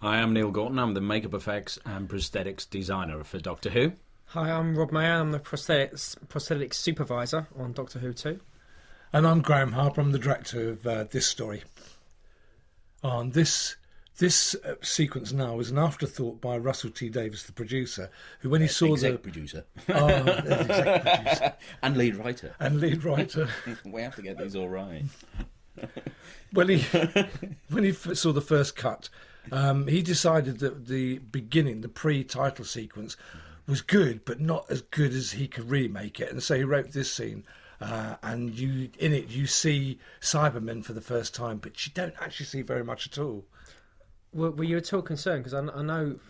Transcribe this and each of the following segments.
Hi, I'm Neill Gorton. I'm the makeup effects and prosthetics designer for Doctor Who. Hi, I'm Rob Mayer. I'm the prosthetics supervisor on Doctor Who 2. And I'm Graeme Harper. I'm the director of this story. This sequence now is an afterthought by Russell T Davies, the producer, who when he saw producer. Exec producer. And lead writer. We have to get these all right. when he saw the first cut, he decided that the beginning, the pre-title sequence, was good, but not as good as he could remake it. And so he wrote this scene, and in it you see Cybermen for the first time, but you don't actually see very much at all. Were you at all concerned? Because I know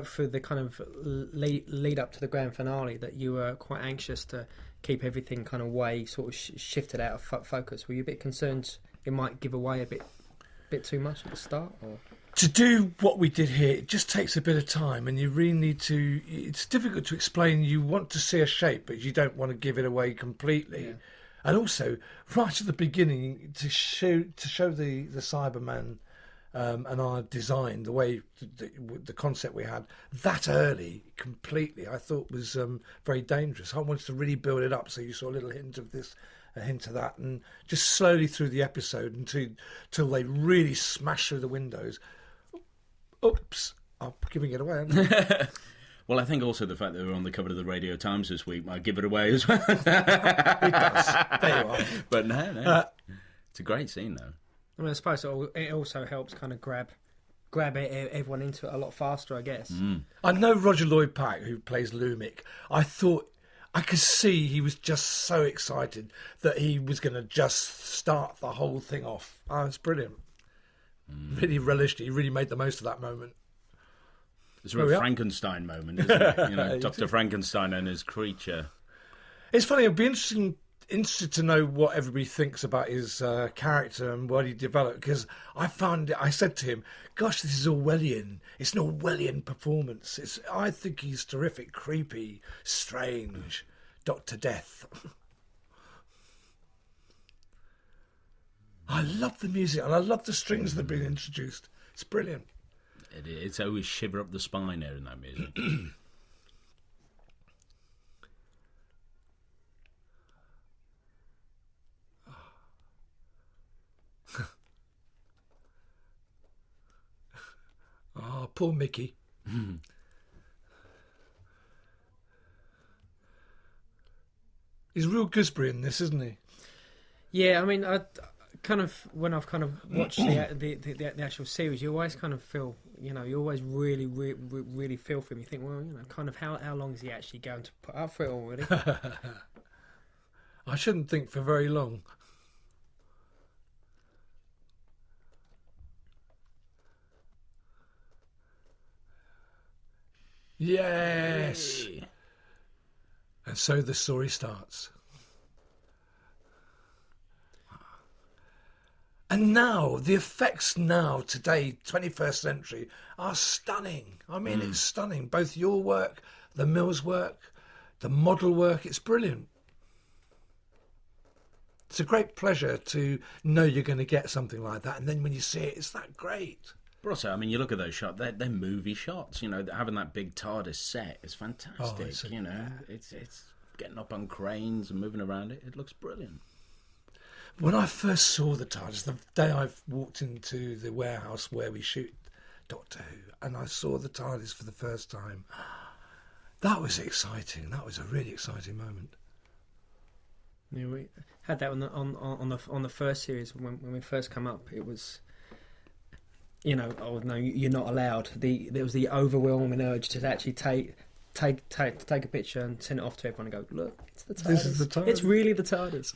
for the kind of lead up to the grand finale that you were quite anxious to keep everything kind of way sort of shifted out of focus. Were you a bit concerned it might give away a bit too much at the start? Or? To do what we did here, it just takes a bit of time, and you really need to. It's difficult to explain. You want to see a shape, but you don't want to give it away completely. Yeah. And also, right at the beginning, to show the Cyberman and our design, the way the concept we had that early, completely, I thought was very dangerous. I wanted to really build it up, so you saw a little hint of this, a hint of that, and just slowly through the episode until they really smash through the windows. Oops, I'm giving it away. Well, I think also the fact that we're on the cover of the Radio Times this week might give it away as well. It does. There you are. But no. It's a great scene, though. I mean, I suppose it also helps kind of grab everyone into it a lot faster, I guess. I know Roger Lloyd-Pack, who plays Lumic. I thought I could see he was just so excited that he was going to just start the whole thing off. Oh, it's brilliant. Really relished it. He really made the most of that moment. It's a real Frankenstein moment, isn't it? You know, Dr. Frankenstein and his creature. It's funny. It'd be interested to know what everybody thinks about his character and what he developed, because I said to him, gosh, this is Orwellian. It's an Orwellian performance. I think he's terrific, creepy, strange, Dr. Death. I love the music and I love the strings that have been introduced. It's brilliant. It's always shiver up the spine there in that music. Oh, poor Mickey. He's real gooseberry in this, isn't he? Yeah, I mean, when I've kind of watched the actual series, you always kind of feel, you always really feel for him. You think, well, kind of how long is he actually going to put up for it already? I shouldn't think for very long. Yes. Yay. And so the story starts. And now, the effects now, today, 21st century, are stunning. I mean, it's stunning. Both your work, the Mills work, the model work, it's brilliant. It's a great pleasure to know you're going to get something like that. And then when you see it, it's that great. But also, I mean, you look at those shots, they're movie shots. Having that big TARDIS set is fantastic. It's getting up on cranes and moving around it. It looks brilliant. When I first saw the TARDIS, the day I walked into the warehouse where we shoot Doctor Who, and I saw the TARDIS for the first time, that was exciting. That was a really exciting moment. Yeah, we had that on the first series when we first come up. It was, oh no, you're not allowed. There was the overwhelming urge to actually take a picture and send it off to everyone and go, look, it's the TARDIS. This is the TARDIS. It's really the TARDIS.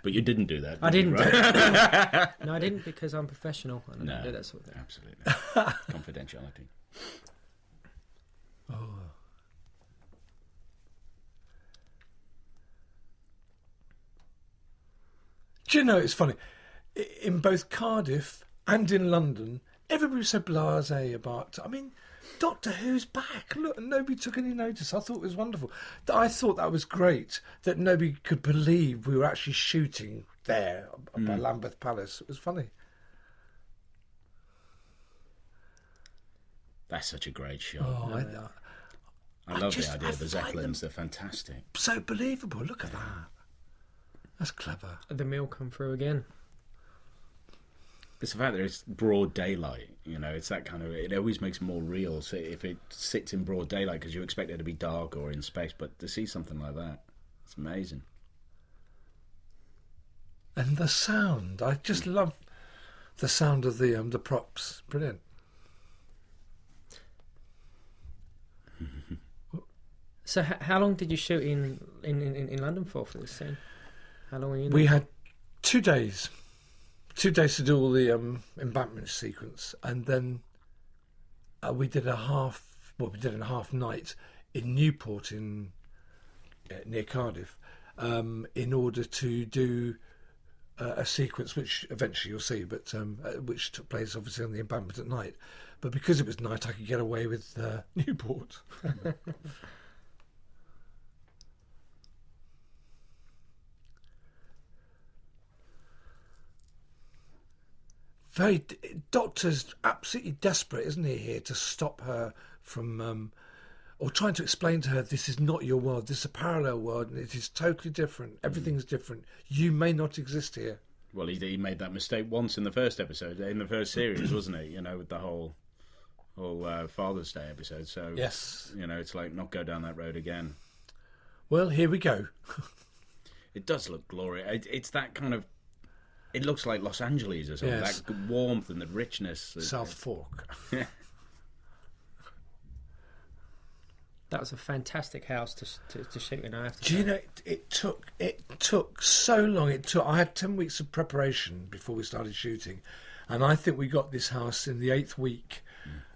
But you didn't do that. I didn't. Right? No, I didn't, because I'm professional. I don't do that sort of thing. Absolutely. Confidentiality. Oh. Do you know, it's funny. In both Cardiff and in London, everybody was so blasé about... I mean, Doctor Who's back. Look, and nobody took any notice. I thought it was wonderful. I thought that was great, that nobody could believe we were actually shooting there by Lambeth Palace. It was funny. That's such a great shot. I love the idea of the Zeppelins. They're fantastic. So believable. Look at that. That's clever. The meal come through again. It's the fact that it's broad daylight. You know, it's that kind of. It always makes it more real. So if it sits in broad daylight, because you expect it to be dark or in space, but to see something like that, it's amazing. And the sound, I just love the sound of the props. Brilliant. So how long did you shoot in London for this scene? How long were you in We there? had 2 days. 2 days to do all the embankment sequence, and then we did a half night in Newport near Cardiff, in order to do a sequence which eventually you'll see, but which took place obviously on the embankment at night. But because it was night, I could get away with Newport. Doctor's absolutely desperate, isn't he, here to stop her from, or trying to explain to her, this is not your world, this is a parallel world, and it is totally different. Everything's different. You may not exist here. Well, he made that mistake once in the first episode, in the first series, wasn't it? You know, with the whole Father's Day episode. So yes, you know, it's like not go down that road again. Well, here we go. It does look glorious. It's that kind of. It looks like Los Angeles or something. Yes. That warmth and the richness. South Fork. That was a fantastic house to shoot in. I have to Do say. you know, it took so long. I had 10 weeks of preparation before we started shooting, and I think we got this house in the 8th week.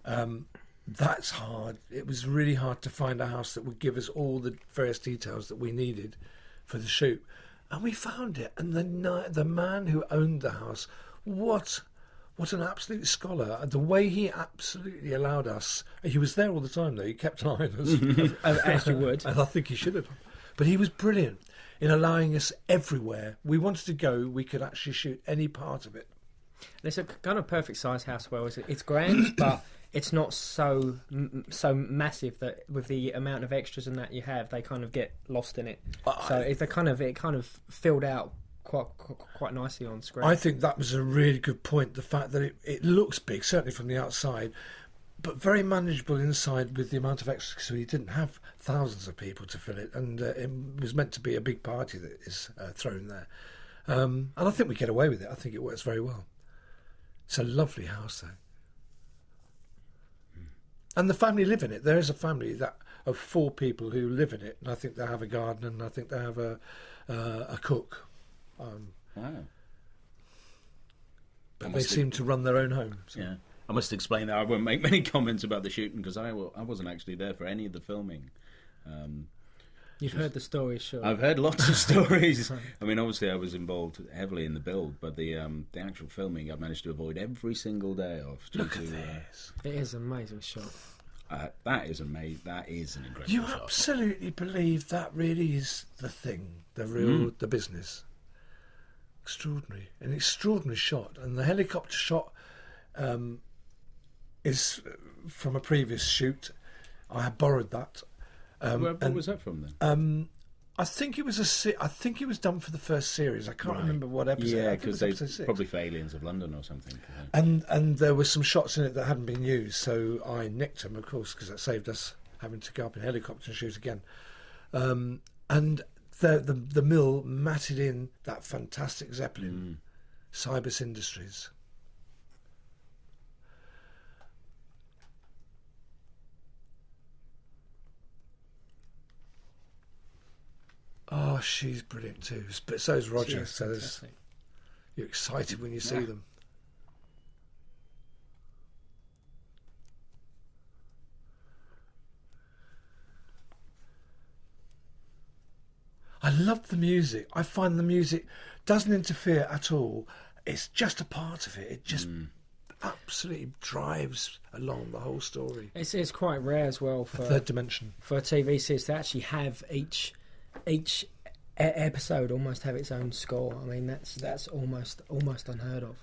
That's hard. It was really hard to find a house that would give us all the various details that we needed for the shoot. And we found it, and the man who owned the house, what an absolute scholar. The way he absolutely allowed us, he was there all the time though, he kept an eye on us. As you would. And I think he should have. But he was brilliant in allowing us everywhere. We wanted to go, we could actually shoot any part of it. It's a kind of perfect size house. Well, it's grand, but it's not so massive that with the amount of extras and that you have, they kind of get lost in it. So it kind of filled out quite nicely on screen. I think that was a really good point. The fact that it looks big, certainly from the outside, but very manageable inside with the amount of extras. So you didn't have thousands of people to fill it, and it was meant to be a big party that is thrown there. And I think we get away with it. I think it works very well. It's a lovely house, though. And the family live in it. There is a family of 4 people who live in it, and I think they have a garden, and I think they have a cook. Wow. But they seem to run their own home. So. Yeah. I must explain that I won't make many comments about the shooting because I wasn't actually there for any of the filming. You've heard the stories, sure. I've heard lots of stories. I mean, obviously, I was involved heavily in the build, but the actual filming, I managed to avoid every single day of. Look at this! It is an amazing shot. That is amazing. That is an incredible You shot. absolutely believe that really is the thing, the business. Extraordinary, an extraordinary shot, and the helicopter shot is from a previous shoot. I had borrowed that. What was that from then? I think it was I think it was done for the first series. I can't remember what episode. Yeah, because they probably for Aliens of London or something. And there were some shots in it that hadn't been used, so I nicked them, of course, because that saved us having to go up in a helicopter and shoot again. And the mill matted in that fantastic Zeppelin, Cybus Industries. Oh, she's brilliant too. But so is Roger. So you're excited when you see them. I love the music. I find the music doesn't interfere at all. It's just a part of it. It just absolutely drives along the whole story. It's quite rare as well for a third dimension for a TV series to actually have each episode almost have its own score. I mean, that's almost unheard of.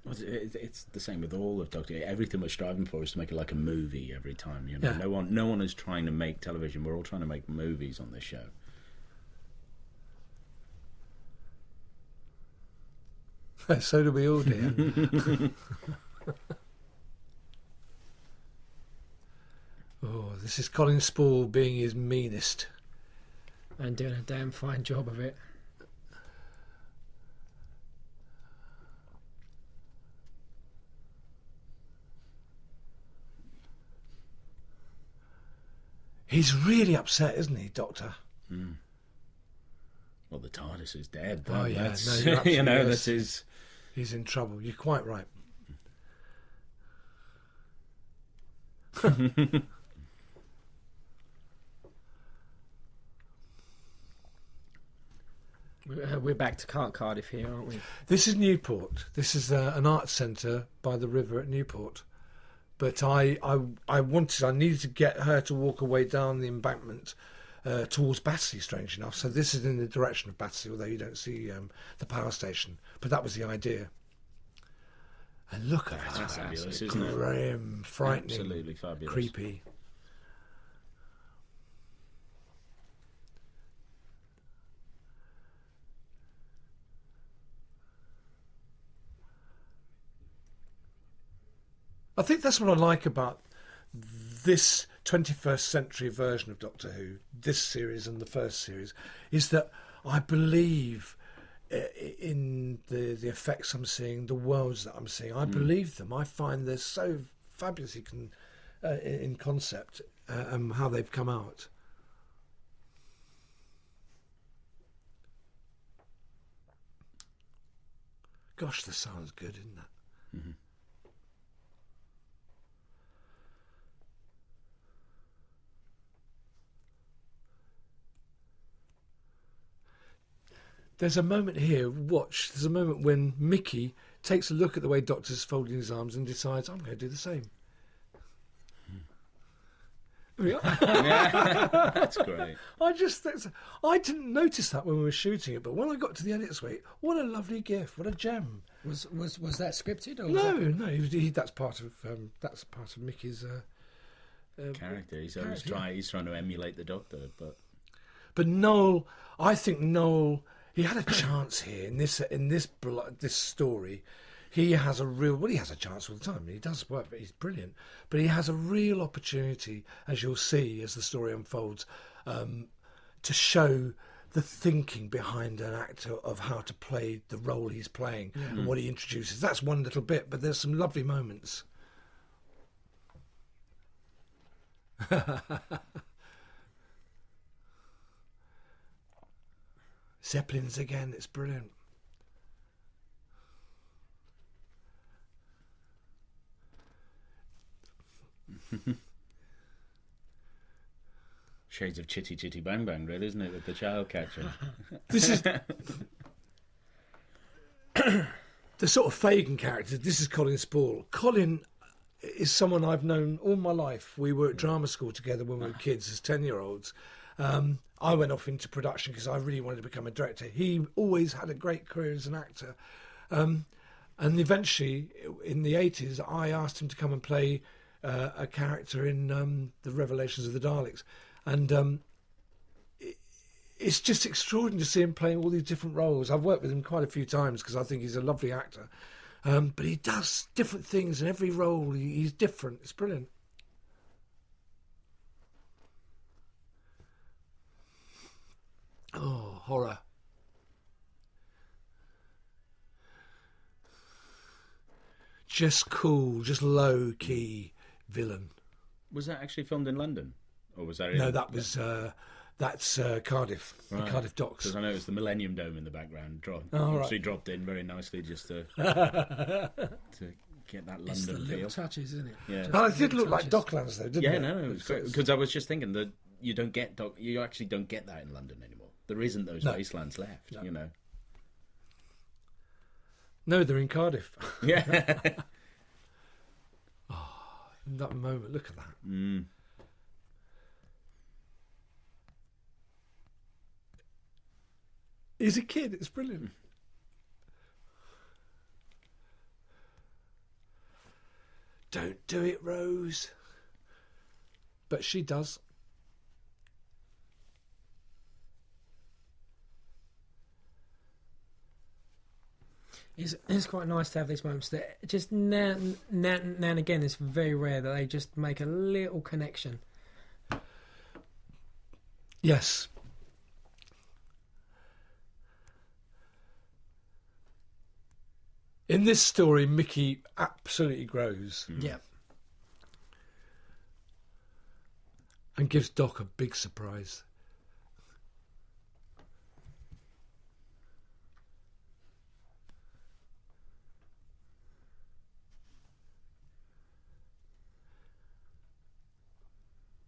Well, it's the same with all of Doctor Who. Everything we're striving for is to make it like a movie every time. You know, no one is trying to make television. We're all trying to make movies on this show. So do we all, dear. Oh, this is Colin Spaull being his meanest. And doing a damn fine job of it. He's really upset, isn't he, Doctor? Mm. Well, the TARDIS is dead. Oh, yeah. That's, No, you know, yes. that is... He's in trouble. You're quite right. We're back to Cardiff here, aren't we? This is Newport. This is an art centre by the river at Newport. But I needed to get her to walk away down the embankment towards Battersea, strange enough. So this is in the direction of Battersea, although you don't see the power station. But that was the idea. And look at that. That's fabulous, isn't it? Grim, frightening, Absolutely fabulous. creepy. I think that's what I like about this 21st century version of Doctor Who, this series and the first series, is that I believe in the effects I'm seeing, the worlds that I'm seeing. I believe them. I find they're so fabulously in concept and how they've come out. Gosh, the sound's good, isn't it? Mm-hmm. There's a moment here, watch, there's a moment when Mickey takes a look at the way Doctor's folding his arms and decides, I'm going to do the same. Yeah, that's great. I didn't notice that when we were shooting it, but when I got to the edit suite, what a lovely gift, what a gem. Was that scripted? Or No, that's part of Mickey's Character. He's trying to emulate the Doctor, but Noel, I think Noel, he had a chance here in this story. He has a chance all the time. He does work, but he's brilliant. But he has a real opportunity, as you'll see as the story unfolds, to show the thinking behind an actor of how to play the role he's playing and what he introduces. That's one little bit, but there's some lovely moments. Zeppelins again, it's brilliant. Shades of Chitty Chitty Bang Bang, really, isn't it, with the child catcher? This is the sort of Fagin character. This is Colin Spaull. Colin is someone I've known all my life. We were at drama school together when we were kids as 10-year-olds. I went off into production because I really wanted to become a director. He always had a great career as an actor. And eventually, in the 80s, I asked him to come and play a character in The Revelations of the Daleks. And it's just extraordinary to see him playing all these different roles. I've worked with him quite a few times because I think he's a lovely actor. But he does different things in every role. He's different. It's brilliant. Oh, horror. Just cool, just low-key villain. Was that actually filmed in London? Or was that... No, that's Cardiff, right. The Cardiff Docks. Because I know it's the Millennium Dome in the background. She dropped in very nicely just to get that it's London the feel. Little touches, isn't it? Yeah. But it did look like Docklands, though, didn't it? Yeah, no, it was great. Because I was just thinking that you actually don't get that in London anymore. There isn't those wastelands left, you know. No, they're in Cardiff. Yeah. In that moment, look at that. Mm. He's a kid, it's brilliant. Don't do it, Rose. But she does. It's quite nice to have these moments that just now and again, it's very rare that they just make a little connection. Yes. In this story, Mickey absolutely grows. Yeah. And gives Doc a big surprise.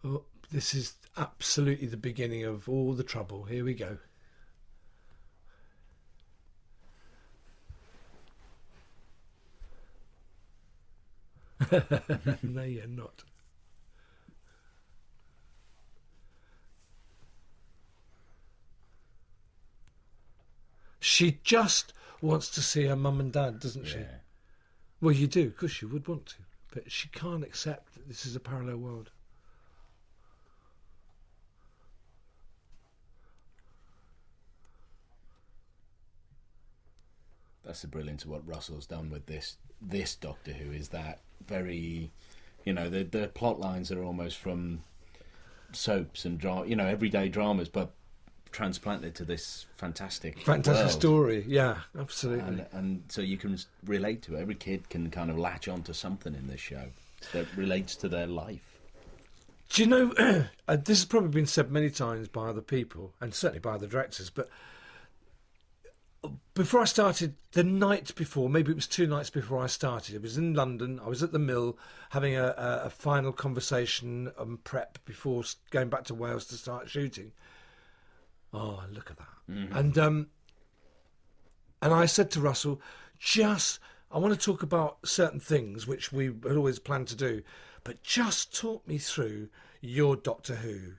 Oh, this is absolutely the beginning of all the trouble. Here we go. No, you're not. She just wants to see her mum and dad, doesn't she? Well, you do, because you would want to. But she can't accept that this is a parallel world. That's the brilliance of what Russell's done with this Doctor Who, is that very, the plot lines are almost from soaps and everyday dramas, but transplanted to this fantastic world. Story. Yeah, absolutely. And so you can relate to it. Every kid can kind of latch onto something in this show that relates to their life. Do you know, this has probably been said many times by other people, and certainly by the directors, but before I started, the night before, maybe it was 2 nights before I started, it was in London, I was at the Mill having a final conversation and prep before going back to Wales to start shooting. Oh, look at that. Mm-hmm. And I said to Russell, I want to talk about certain things which we had always planned to do, but just talk me through your Doctor Who,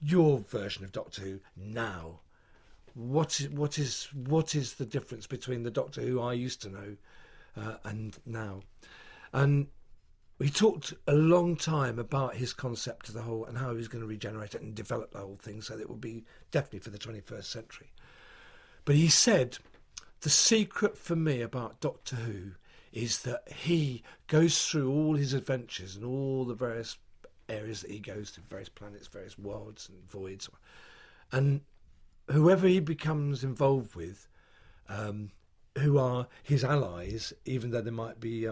your version of Doctor Who now. What is the difference between the Doctor Who I used to know and now? And we talked a long time about his concept of the whole and how he was going to regenerate it and develop the whole thing so that it would be definitely for the 21st century. But he said, the secret for me about Doctor Who is that he goes through all his adventures and all the various areas that he goes to, various planets, various worlds and voids, and whoever he becomes involved with, who are his allies, even though they might be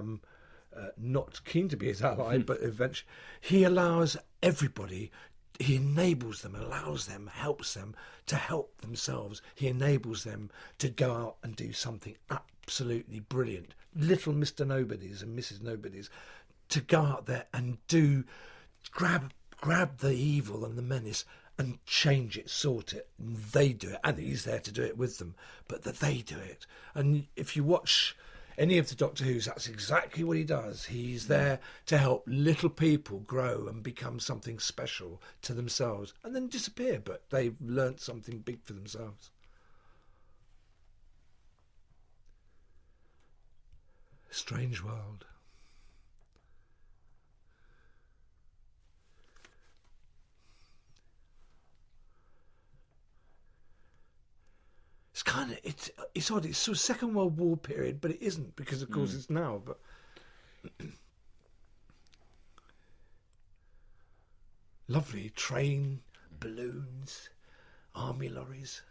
not keen to be his ally, but eventually he allows everybody, he enables them, allows them, helps them to help themselves. He enables them to go out and do something absolutely brilliant. Little Mr. Nobodies and Mrs. Nobodies, to go out there and grab the evil and the menace and change it, sort it, and they do it, and he's there to do it with them, but that they do it. And if you watch any of the Doctor Who's, that's exactly what he does. He's there to help little people grow and become something special to themselves, and then disappear, but they've learnt something big for themselves. Strange world. It's kind of it's odd. It's sort of Second World War period, but it isn't because, of course, it's now. But lovely train, balloons, army lorries.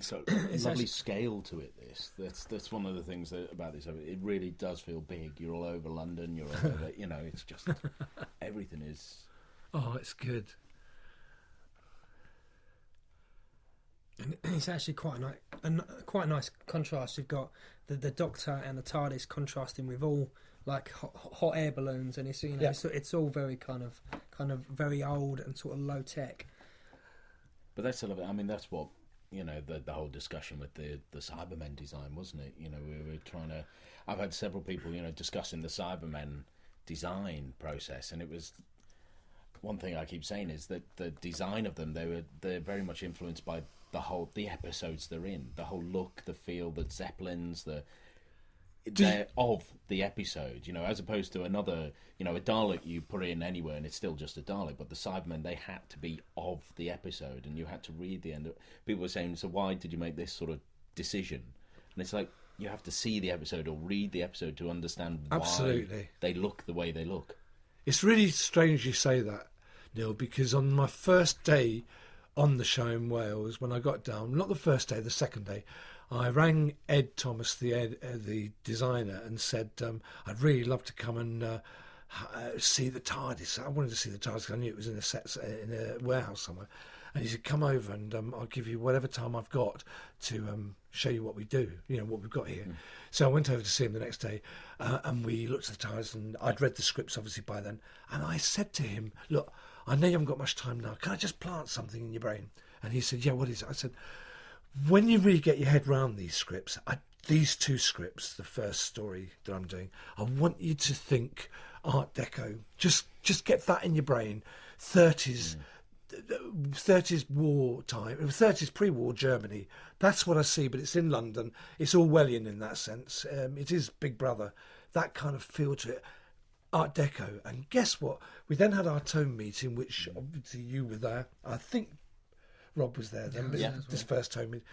So lovely scale to it. That's one of the things about this. It really does feel big. You're all over London. You're all over. It's just everything is. Oh, it's good. And it's actually quite a nice contrast. You've got the Doctor and the TARDIS contrasting with all like hot air balloons, and it's all very kind of very old and sort of low tech. But that's sort of, I mean, that's what the whole discussion with the Cybermen design, wasn't it? We were trying to. I've had several people discussing the Cybermen design process, and it was. One thing I keep saying is that the design of them, they're very much influenced by the episodes they're in, the whole look, the feel, the Zeppelins, they're of the episode, you know, as opposed to another, you know, a Dalek you put in anywhere and it's still just a Dalek. But the Cybermen, they had to be of the episode, and you had to read the end of. People were saying, so why did you make this sort of decision? And it's like, you have to see the episode or read the episode to understand why they look the way they look. It's really strange you say that, Neill, because on my first day on the show in Wales, when I got down, not the first day, the second day, I rang Ed Thomas, the designer, and said, I'd really love to come and see the TARDIS. I wanted to see the TARDIS because I knew it was in a warehouse somewhere. And he said, come over and I'll give you whatever time I've got to show you what we do, you know, what we've got here. So I went over to see him the next day and we looked at the TARDIS, and I'd read the scripts obviously by then. And I said to him, look, I know you haven't got much time now. Can I just plant something in your brain? And he said, yeah, what is it? I said, when you really get your head round these scripts, these two scripts, the first story that I'm doing, I want you to think Art Deco. Just get that in your brain. 30s wartime, 30s pre-war Germany. That's what I see, but it's in London. It's Orwellian in that sense. It is Big Brother. That kind of feel to it. Art Deco. And guess what? We then had our tone meeting, which obviously you were there. I think Rob was there then, this first tone meeting.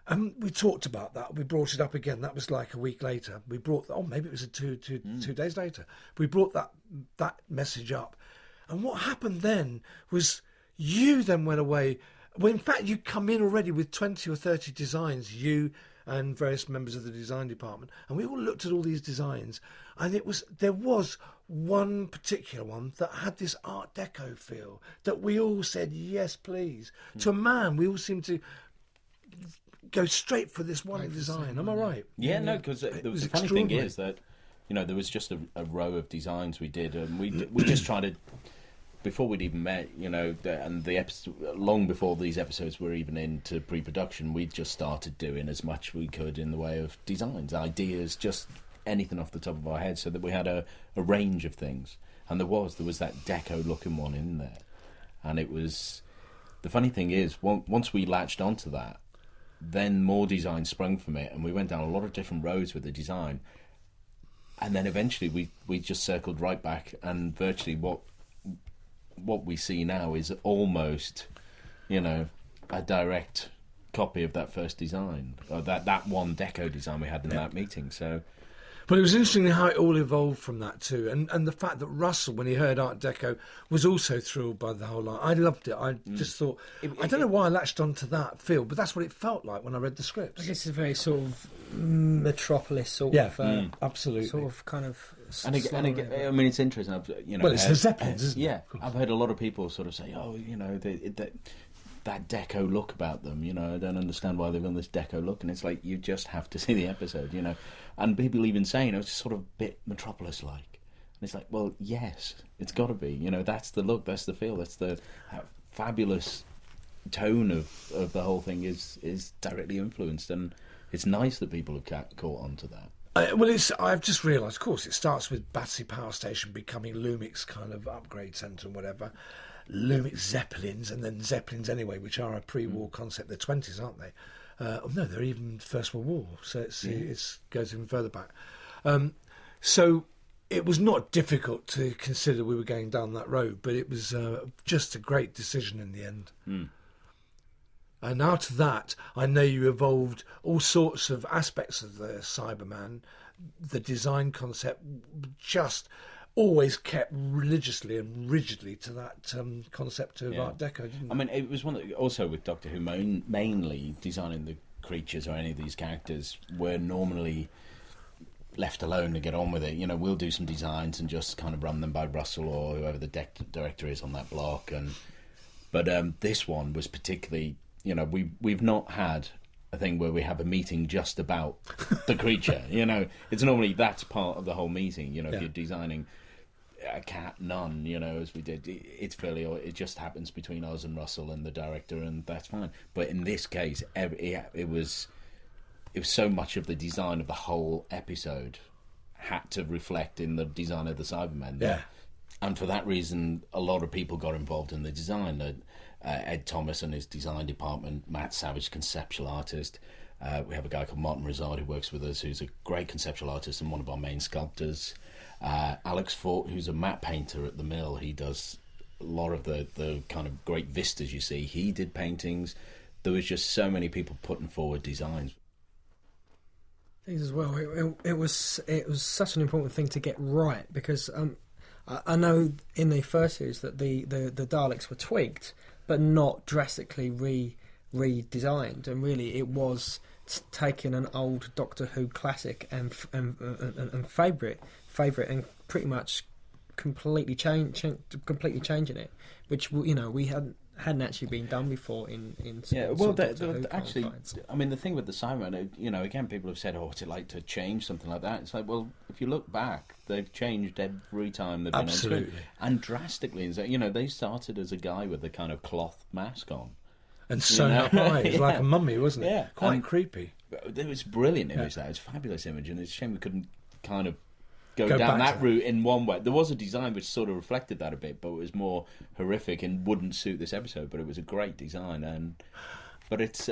And we talked about that. We brought it up again. That was like a week later. We brought, maybe it was 2 days later. We brought that message up. And what happened then was you then went away. Well, in fact, you come in already with 20 or 30 designs, you and various members of the design department. And we all looked at all these designs. And there was one particular one that had this Art Deco feel that we all said, yes, please. To a man, we all seemed to go straight for this one design. Am I right? Yeah, no, because the funny thing is that, you know, there was just a row of designs we did, and we just tried to, before we'd even met, you know, and the episode, long before these episodes were even into pre-production, we just started doing as much we could in the way of designs, ideas, just anything off the top of our head, so that we had a range of things. And there was that deco looking one in there, and it was, the funny thing is, once we latched onto that, then more design sprung from it, and we went down a lot of different roads with the design, and then eventually we just circled right back, and virtually what we see now is almost, you know, a direct copy of that first design, or that one deco design we had in that meeting. So, but it was interesting how it all evolved from that too, and the fact that Russell, when he heard Art Deco, was also thrilled by the whole line. I loved it. I just thought, I don't know why I latched onto that feel, but that's what it felt like when I read the scripts. I guess it's a very sort of metropolis sort of, absolutely, sort of kind of. And again, I mean, it's interesting. Well, it's the Zeppelins, isn't it? Yeah, I've heard a lot of people sort of say, "Oh, you know, that deco look about them. You know, I don't understand why they've got this deco look." And it's like, you just have to see the episode, you know. And people even saying it's sort of a bit Metropolis-like. And it's like, well, yes, it's got to be. You know, that's the look, that's the feel, that's the fabulous tone of the whole thing is directly influenced, and it's nice that people have caught on to that. I've just realised, of course, it starts with Battersea Power Station becoming Lumix's kind of upgrade centre and whatever. Lumix Zeppelins, and then Zeppelins anyway, which are a pre-war concept. They're 20s, aren't they? No, they're even First World War, so it goes even further back. So it was not difficult to consider we were going down that road, but it was just a great decision in the end. And out of that, I know you evolved all sorts of aspects of the Cyberman. The design concept just always kept religiously and rigidly to that concept of Art Deco, didn't it? I mean, it was one that also with Doctor Who, mainly designing the creatures or any of these characters were normally left alone to get on with it. You know, we'll do some designs and just kind of run them by Russell or whoever the director is on that block. But this one was particularly, you know, we've not had a thing where we have a meeting just about the creature. You know, it's normally that's part of the whole meeting. You know, if you're designing a cat, none. You know, as we did, it's fairly. It just happens between us and Russell and the director, and that's fine. But in this case, it was so much of the design of the whole episode had to reflect in the design of the Cybermen. Yeah. And for that reason, a lot of people got involved in the design. Ed Thomas and his design department, Matt Savage, conceptual artist, We have a guy called Martin Rizard who works with us, who's a great conceptual artist and one of our main sculptors. Alex Fort, who's a matte painter at the Mill. He does a lot of the kind of great vistas you see. He did paintings. There was just so many people putting forward designs. Things as well. It was such an important thing to get right, because I know in the first series that the Daleks were tweaked, but not drastically redesigned, and really it was taking an old Doctor Who classic and favourite and pretty much completely changing it, which we hadn't actually been done before in actually, I mean, the thing with the Cybermen, again, people have said, "Oh, what's it like to change something like that?" It's like, well, if you look back, they've changed every time they've been on screen, and drastically. They started as a guy with a kind of cloth mask on, and sewn up high. It was like a mummy, wasn't it? Yeah, quite creepy. It was brilliant image. That it's a fabulous image, and it's a shame we couldn't kind of go down that route in one way. There was a design which sort of reflected that a bit, but it was more horrific and wouldn't suit this episode. But it was a great design, but it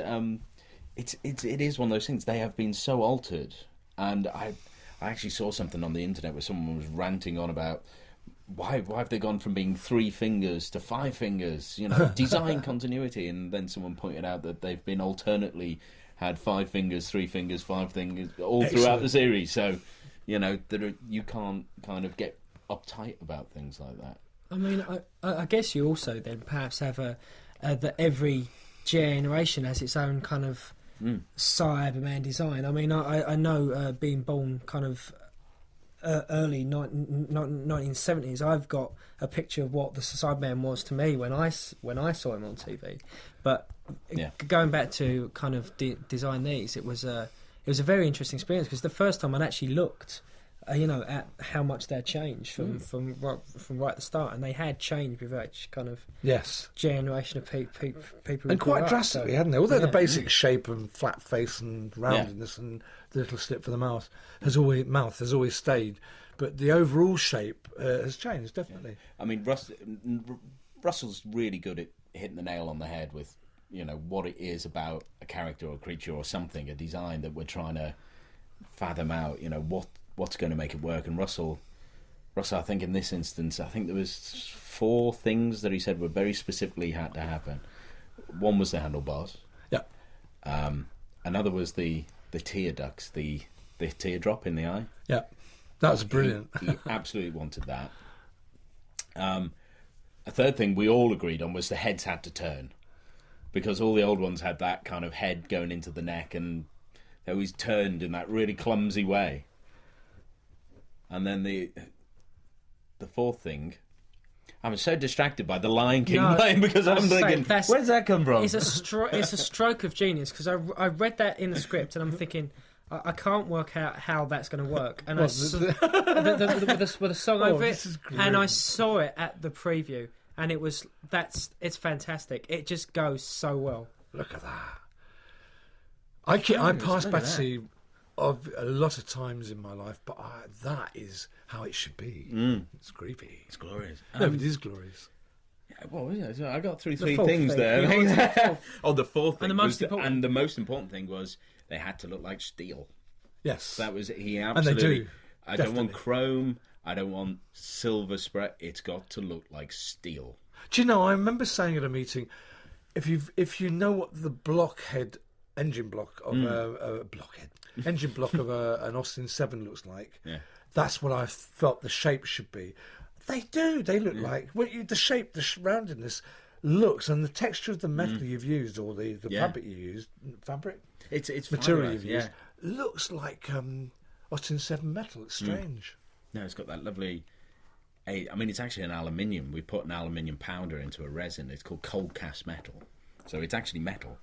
is one of those things. They have been so altered, and I actually saw something on the internet where someone was ranting on about why have they gone from being 3 fingers to 5 fingers? Design continuity, and then someone pointed out that they've been alternately had 5 fingers, 3 fingers, 5 fingers all throughout the series. So. You can't kind of get uptight about things like that. I mean, I guess you also then perhaps have that every generation has its own kind of Cyberman design. I mean, I know being born kind of early 1970s, I've got a picture of what the Cyberman was to me when I saw him on TV. But going back to kind of design these, it was a very interesting experience, because the first time I'd actually looked, at how much they'd changed from right at the start, and they had changed with each kind of generation of people, and quite drastically, hadn't they? Although the basic shape and flat face and roundedness and the little slip for the mouth has always stayed, but the overall shape has changed definitely. I mean, Russell's really good at hitting the nail on the head with. What it is about a character or a creature or something, a design that we're trying to fathom out, what's going to make it work. And Russell, I think in this instance, there was 4 things that he said were very specifically had to happen. One was the handlebars. Yeah. Another was the tear ducts, the teardrop in the eye. Yeah. That was brilliant. He absolutely wanted that. A third thing we all agreed on was the heads had to turn. Because all the old ones had that kind of head going into the neck, and they always turned in that really clumsy way. And then the 4th thing, I'm so distracted by the Lion King playing, because I'm thinking, where's that come from? It's a stroke of genius, because I read that in the script and I'm thinking, I can't work out how that's going to work. And with a song over it, and I saw it at the preview. And it's fantastic. It just goes so well. Look at that. I pass Betsy a lot of times in my life, but that is how it should be. It's creepy. It's glorious. No, it is glorious. Yeah, well, I got through 3 things there. The 4th thing, and the most important thing was they had to look like steel. Yes, that was he absolutely. And they do. I don't want chrome. I don't want silver spray. It's got to look like steel. Do you know? I remember saying at a meeting, if you know what the engine block of an Austin 7 looks like, that's what I felt the shape should be. They do. They look like the shape, the roundedness looks, and the texture of the metal you've used, or the fabric you used, it's material you've used, looks like Austin 7 metal. It's strange. No, it's got that lovely. I mean, it's actually an aluminium. We put an aluminium powder into a resin. It's called cold cast metal, so it's actually metal,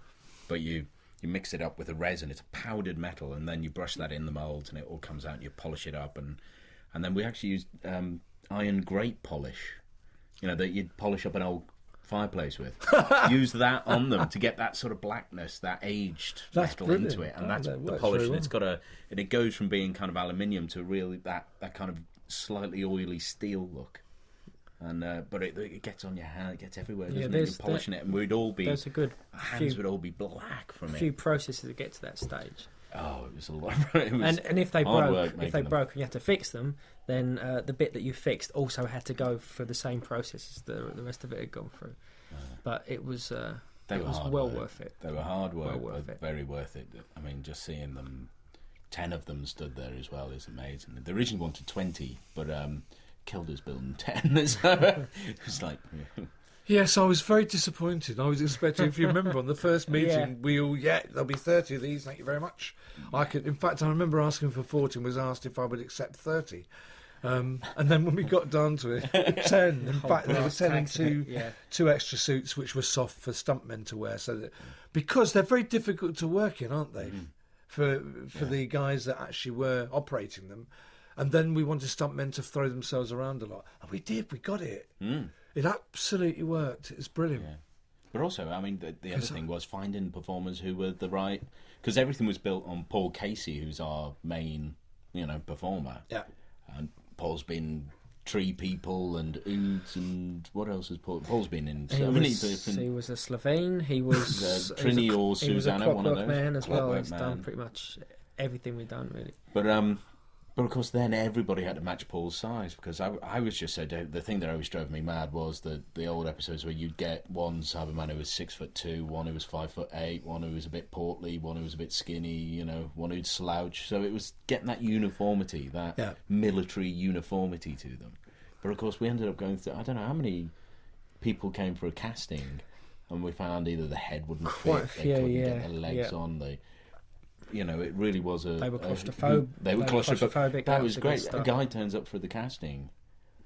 but you mix it up with a resin. It's a powdered metal, and then you brush that in the molds, and it all comes out. And you polish it up, and then we actually used iron grate polish. That you'd polish up an old fireplace with. Use that on them to get that sort of blackness, that aged metal into it, and that's the polish. And it's got and it goes from being kind of aluminium to really that kind of slightly oily steel look. And but it gets on your hand, it gets everywhere. Yeah, Doesn't it? You're polishing it, and we'd all be. There's a good hands would all be black from few it. processes to get to that stage. Oh, it was a lot. It was And if they hard broke, work if making they them. broke and you had to fix them, then the bit that you fixed also had to go through the same processes the rest of it had gone through. But it was They it were was hard well work. worth it. They were hard work, Well worth but it. very worth it. I mean, just seeing them, 10 of them stood there as well is amazing. They originally wanted 20, but killed us building 10. So it's like, Yes, I was very disappointed. I was expecting, if you remember, on the first meeting, Yeah. we all, there'll be 30 of these, thank you very much. In fact, I remember asking for 40 and was asked if I would accept 30. And then when we got down to it, 10. In fact, there were 10 and two extra suits which were soft for stuntmen to wear. So that, because they're very difficult to work in, aren't they? For the guys that actually were operating them. And then we wanted stuntmen to throw themselves around a lot. And we did, we got it. It absolutely worked. It's brilliant. yeah. But also, I mean, the other thing was finding performers who were the right, because everything was built on Paul Casey, who's our main, performer. Yeah. And Paul's been Tree People and Oods and what else has Paul? Paul's been in so many different. He was a Slovene. He was Trini or he was a Susanna, one of Clockwork those. Man as well. Clockwork He's Man. done pretty much everything we've done, really. But of course, then everybody had to match Paul's size, because I was just so the thing that always drove me mad was the old episodes where you'd get one Cyberman who was 6'2", one who was 5'8", one who was a bit portly, one who was a bit skinny, one who'd slouch. So it was getting that uniformity, that military uniformity to them. But of course, we ended up going through, I don't know how many people came for a casting, and we found either the head wouldn't Quite a fit, few, they couldn't yeah, get their legs yeah. on, it really was a... They were claustrophobic. They were claustrophobic. That was a good great. A start. guy turns up for the casting,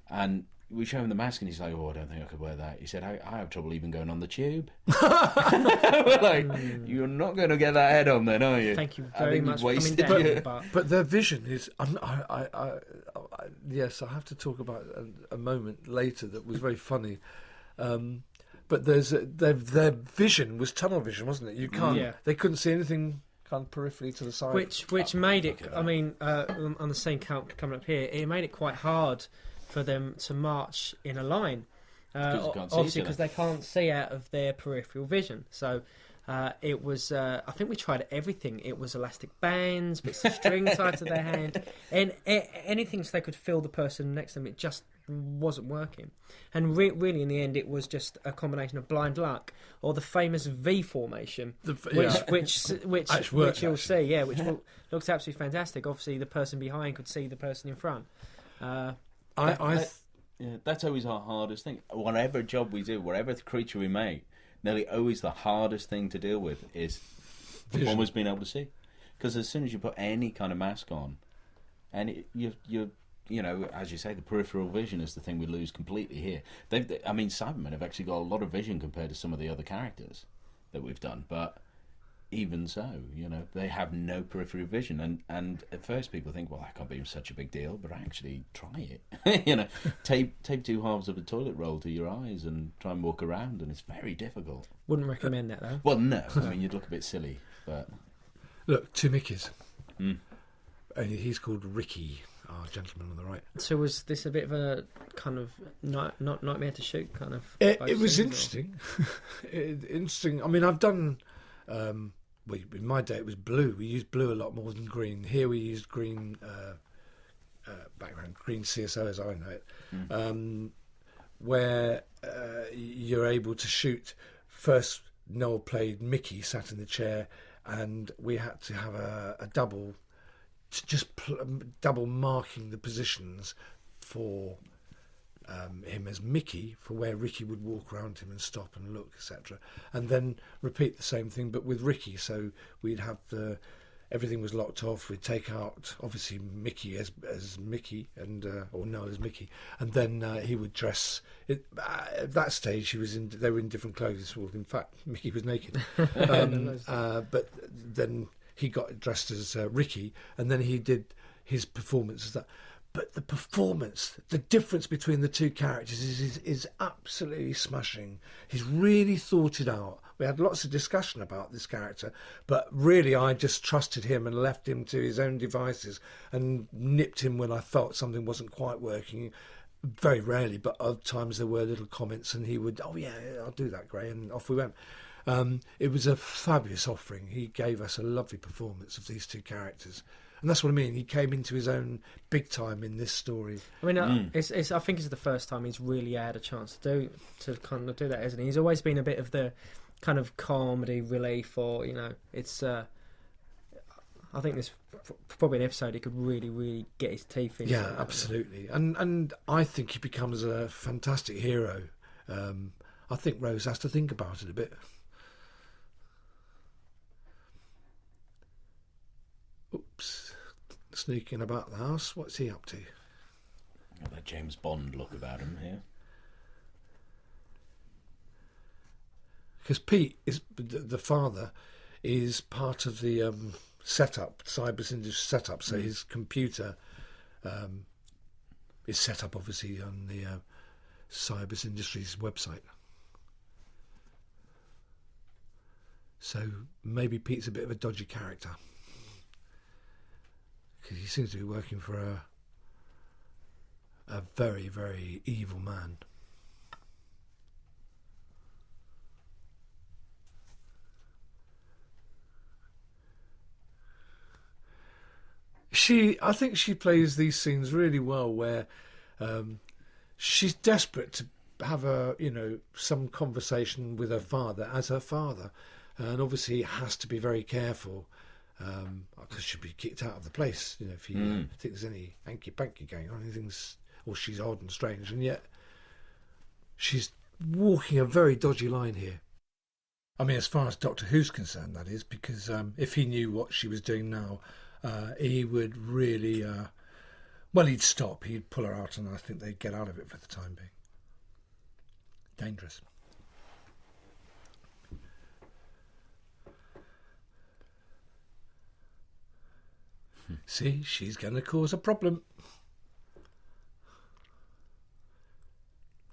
and we show him the mask, and he's like, "Oh, I don't think I could wear that." He said, "I have trouble even going on the tube." We're like, "You're not going to get that head on, then, are you?" Thank you I very think much you've for coming wasted down. your- But their vision is... yes, I have to talk about a moment later that was very funny. But their vision was tunnel vision, wasn't it? You can't. Yeah. They couldn't see anything kind of peripherally to the side. Which made it. I mean, on the scene coming up here, it made it quite hard for them to march in a line. Because you can't see Obviously, each other. because they can't see out of their peripheral vision. So it was. I think we tried everything. It was elastic bands, bits of string tied to their hand, and anything so they could feel the person next to them. It just wasn't working. And really, in the end, it was just a combination of blind luck or the famous V formation, which Actually worked, you'll see. Yeah, which looks absolutely fantastic. Obviously, the person behind could see the person in front. Yeah, that's always our hardest thing. Whatever job we do, whatever creature we make, nearly always the hardest thing to deal with is performers being able to see. Because as soon as you put any kind of mask on, and you as you say, the peripheral vision is the thing we lose completely here. Cybermen have actually got a lot of vision compared to some of the other characters that we've done, but even so, they have no peripheral vision, and at first people think, well, that can't be such a big deal, but actually try it. Tape two halves of a toilet roll to your eyes and try and walk around, and it's very difficult. Wouldn't recommend that though. Well, no, you'd look a bit silly, but Look, two Mickeys. He's called Ricky, our gentleman on the right. So was this a bit of a kind of not nightmare to shoot kind of? It was interesting. Interesting. I mean, I've done. In my day, it was blue. We used blue a lot more than green. Here, we used green background, green CSO as I know it, where you're able to shoot. First, Noel played Mickey, sat in the chair, and we had to have a double, double marking the positions for him as Mickey, for where Ricky would walk around him and stop and look, etc. And then repeat the same thing, but with Ricky. So we'd have everything was locked off. We'd take out obviously Mickey as Mickey and or Noel as Mickey, and then he would dress. At that stage, they were in different clothes. Well, in fact, Mickey was naked, but then he got dressed as Ricky, and then he did his performance as that. But the performance, the difference between the two characters is absolutely smashing. He's really thought it out. We had lots of discussion about this character, but really I just trusted him and left him to his own devices and nipped him when I felt something wasn't quite working. very rarely, but other times there were little comments, and he would, oh yeah, I'll do that, Gray, and off we went. It was a fabulous offering. He gave us a lovely performance of these two characters, and that's what I mean. He came into his own big time in this story. I mean, I think it's the first time he's really had a chance to kind of do that, isn't he? He's always been a bit of the kind of comedy relief, or it's. I think this probably an episode he could really, really get his teeth in. Yeah, absolutely. And I think he becomes a fantastic hero. I think Rose has to think about it a bit. Oops. Sneaking about the house. What's he up to? Got that James Bond look about him here. Because Pete, is the father, is part of the... setup, Cyber's industry setup, so his computer is set up obviously on the Cyber's Industries website. So maybe Pete's a bit of a dodgy character, because he seems to be working for a very, very evil man. I think she plays these scenes really well, where she's desperate to have some conversation with her father as her father, and obviously has to be very careful because she'll be kicked out of the place. If he thinks there's any hanky panky going on, or she's odd and strange, and yet she's walking a very dodgy line here. I mean, as far as Doctor Who's concerned, that is, because if he knew what she was doing now. He would really, he'd stop, he'd pull her out, and I think they'd get out of it for the time being. Dangerous. See, she's going to cause a problem.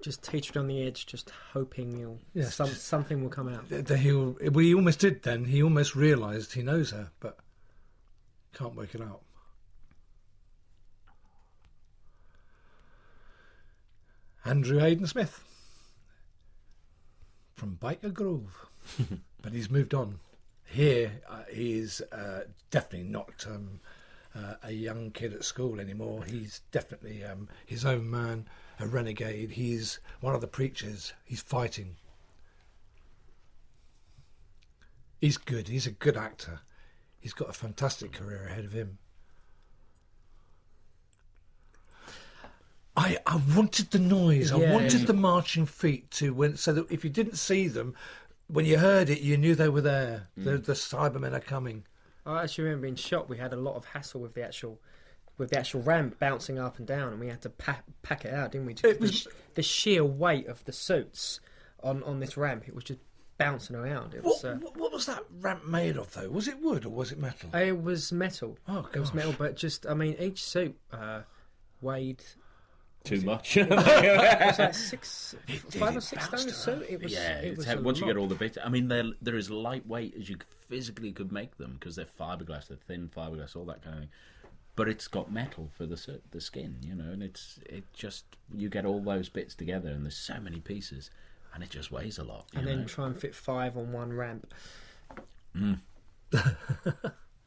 Just teetered on the edge, just hoping something will come out. He almost did then. He almost realised he knows her, but... can't work it out. Andrew Hayden Smith from Biker Grove, but he's moved on. Here he is definitely not a young kid at school anymore. He's definitely his own man, a renegade. He's one of the preachers. He's fighting. He's good. He's a good actor. He's got a fantastic career ahead of him. I wanted the noise. I wanted the marching feet so that if you didn't see them, when you heard it, you knew they were there. The Cybermen are coming. I actually remember being shocked. We had a lot of hassle with the actual ramp bouncing up and down, and we had to pack it out, didn't we? It was the sheer weight of the suits on this ramp. It was just bouncing around. It was, what was that ramp made of, though? Was it wood or was it metal? It was metal. Oh, gosh. It was metal, but each suit weighed... Too much. Was that 5 or 6 stone a suit? It was. Yeah, it was once you get all the bits. I mean, they're as lightweight as you physically could make them, because they're fiberglass, they're thin fiberglass, all that kind of thing. But it's got metal for the skin, and it just, you get all those bits together, and there's so many pieces, and it just weighs a lot. And then try and fit 5 on one ramp. But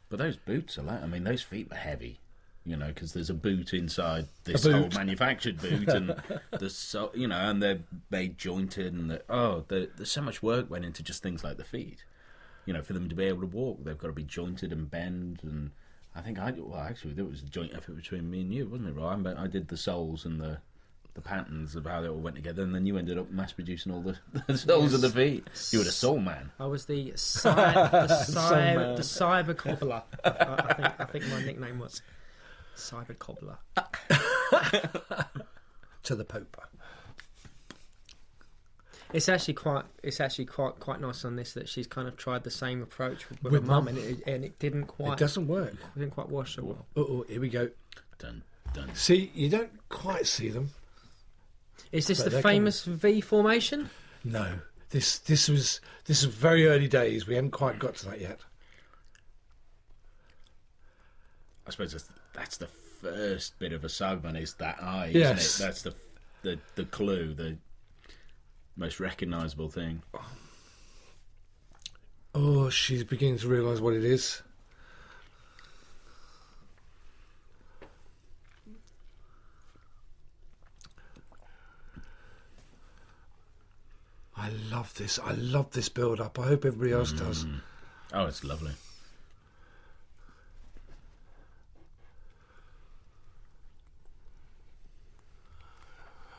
those boots are like, I mean, those feet were heavy. Because there's a boot inside this whole manufactured boot, and and they're made jointed, and there's so much work went into just things like the feet. For them to be able to walk, they've got to be jointed and bend. And I think actually there was a joint effort between me and you, wasn't it, Ryan? But I did the soles and the patterns of how they all went together, and then you ended up mass producing all the soles of the feet. You were the soul man. I was the cyber cobbler. I think my nickname was. Cyber cobbler. To the Pope. It's actually quite nice on this that she's kind of tried the same approach with her mum, and it didn't quite. It doesn't work. It didn't quite wash so well. Oh, here we go. Done. See, you don't quite see them. Is this the famous V formation? No, this was very early days. We hadn't quite got to that yet. I suppose that's the first bit of a Cyberman, is that eye, yes. isn't it? That's the clue, the most recognisable thing. Oh, she's beginning to realise what it is. I love this. I love this build-up. I hope everybody else does. Oh, it's lovely.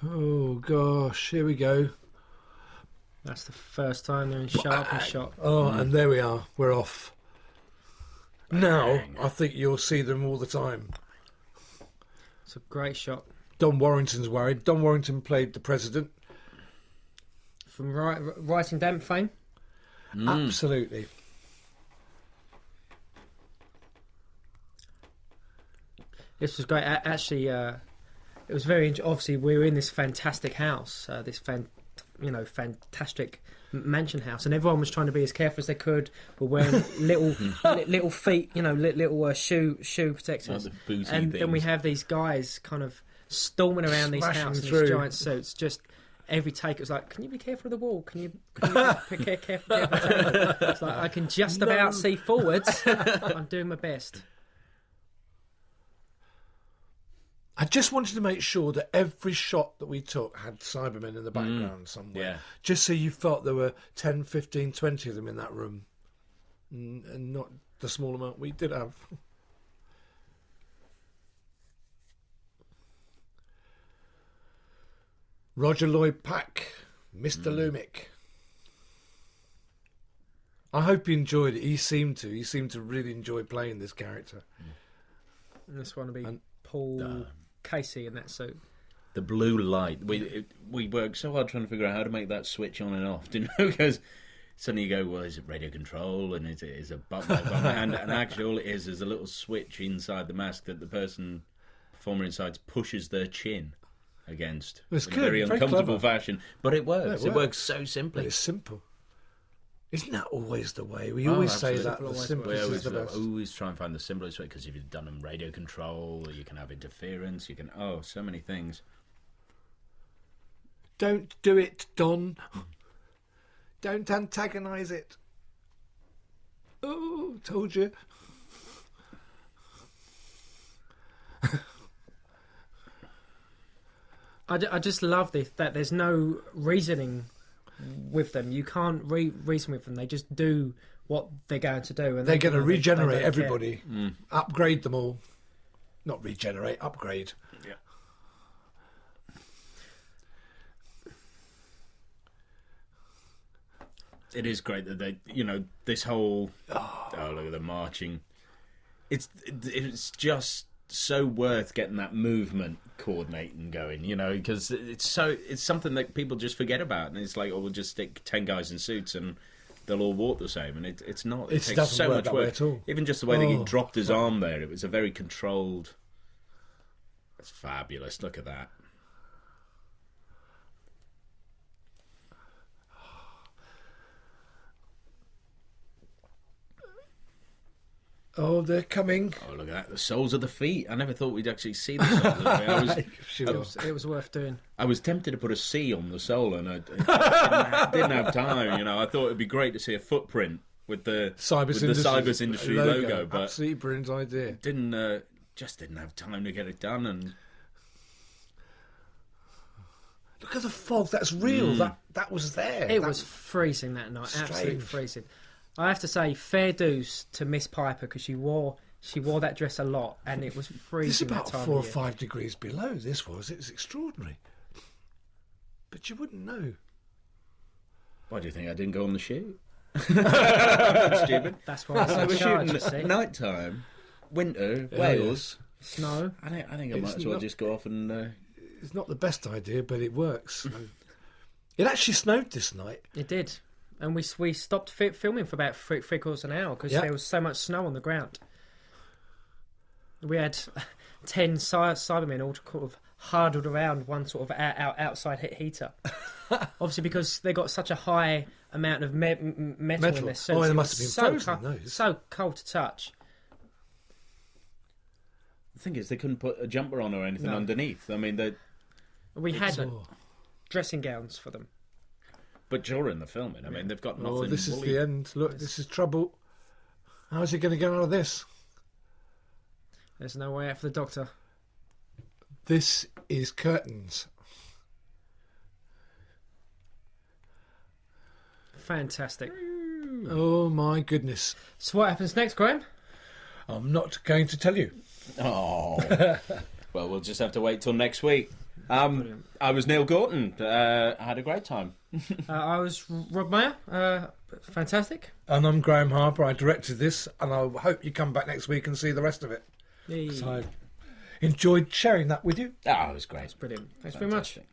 Oh, gosh. Here we go. That's the first time they're in sharp and shot. Oh, and there we are. We're off. Now, I think you'll see them all the time. It's a great shot. Don Warrington's worried. Don Warrington played the president. From Writing Damp fame? Absolutely. This was great. Actually, it was very... Obviously, we were in this fantastic house, this fantastic mansion house, and everyone was trying to be as careful as they could. We're wearing little feet, little shoe protectors. Like the booty and things. then we have these guys kind of storming around these Smashing houses in through. these giant suits. Just every take, it was like, "Can you be careful of the wall? Can you be careful?" It's like I can just about see forwards. I'm doing my best. I just wanted to make sure that every shot that we took had Cybermen in the background somewhere. Yeah. Just so you felt there were 10, 15, 20 of them in that room. And not the small amount we did have. Roger Lloyd Pack, Mr. Lumick. I hope he enjoyed it. He seemed to. He seemed to really enjoy playing this character. And this one will be Paul Casey in that suit. The blue light. We worked so hard trying to figure out how to make that switch on and off, didn't we? Because suddenly you go, well, is it radio control and is it a button? and actually all it is a little switch inside the mask that the performer inside pushes their chin against. It's in good, a very very uncomfortable clever. fashion. But it works. Yeah, It works so simply. But it's simple. Isn't that always the way? We always say absolutely. that the Always simplest We is the best. always try and find the simplest way, because if you've done them radio control, you can have interference, you can so many things. Don't do it, Don. Don't antagonise it. Oh, told you. I just love this, that there's no reasoning with them. You can't reason with them. They just do what they're going to do. And They're going to they regenerate don't everybody. Upgrade them all. Not regenerate, upgrade. Yeah. It is great that they, this whole look at the marching. It's just so worth getting that movement coordinating going, because it's something that people just forget about, and it's like, we'll just stick 10 guys in suits and they'll all walk the same, and it's not. It takes doesn't so work much that way work. at all. Even just the way that he dropped his arm there, it was a very controlled. That's fabulous. Look at that. Oh, they're coming. Oh, look at that. The soles of the feet. I never thought we'd actually see the soles of the feet. It was worth doing. I was tempted to put a C on the sole, and I didn't have time. I thought it'd be great to see a footprint with the Cybers Industry logo, but absolutely brilliant idea. didn't have time to get it done. And Look at the fog. That's real. That was there. It was freezing that night. Strange. Absolutely freezing. I have to say, fair dues to Miss Piper, because she wore that dress a lot, and it was freezing. This is about that time 4 or of year. 5 degrees below. This was. It was extraordinary. But you wouldn't know. why do you think I didn't go on the shoot? Stupid. That's why I I was was charged, you shooting see. at night time, winter, Yeah, Wales. Snow. I think I It's might as well not- just go off and. It's not the best idea, but it works. It actually snowed this night. It did. And we stopped filming for about three quarters of an hour because there was so much snow on the ground. We had 10 Cybermen all sort of huddled around one sort of outside heater. Obviously, because they got such a high amount of metal in their suits. Oh, they It must was have been frozen, those. so cold to touch. The thing is, they couldn't put a jumper on or anything No. underneath. I mean, they. We had Oh. dressing gowns for them. But during the filming, I mean, they've got nothing. Oh, this is woolly. the end. Look, this is trouble. How's he going to get out of this? There's no way out for the Doctor. This is curtains. Fantastic. Oh my goodness. So what happens next, Graeme? I'm not going to tell you. Oh. Well, we'll just have to wait till next week. I was Neill Gorton. I had a great time. I was Rob Mayer. Fantastic. And I'm Graeme Harper. I directed this, and I hope you come back next week and see the rest of it. Yay. So I enjoyed sharing that with you. Oh, it was great. Brilliant. Thanks very much. Fantastic.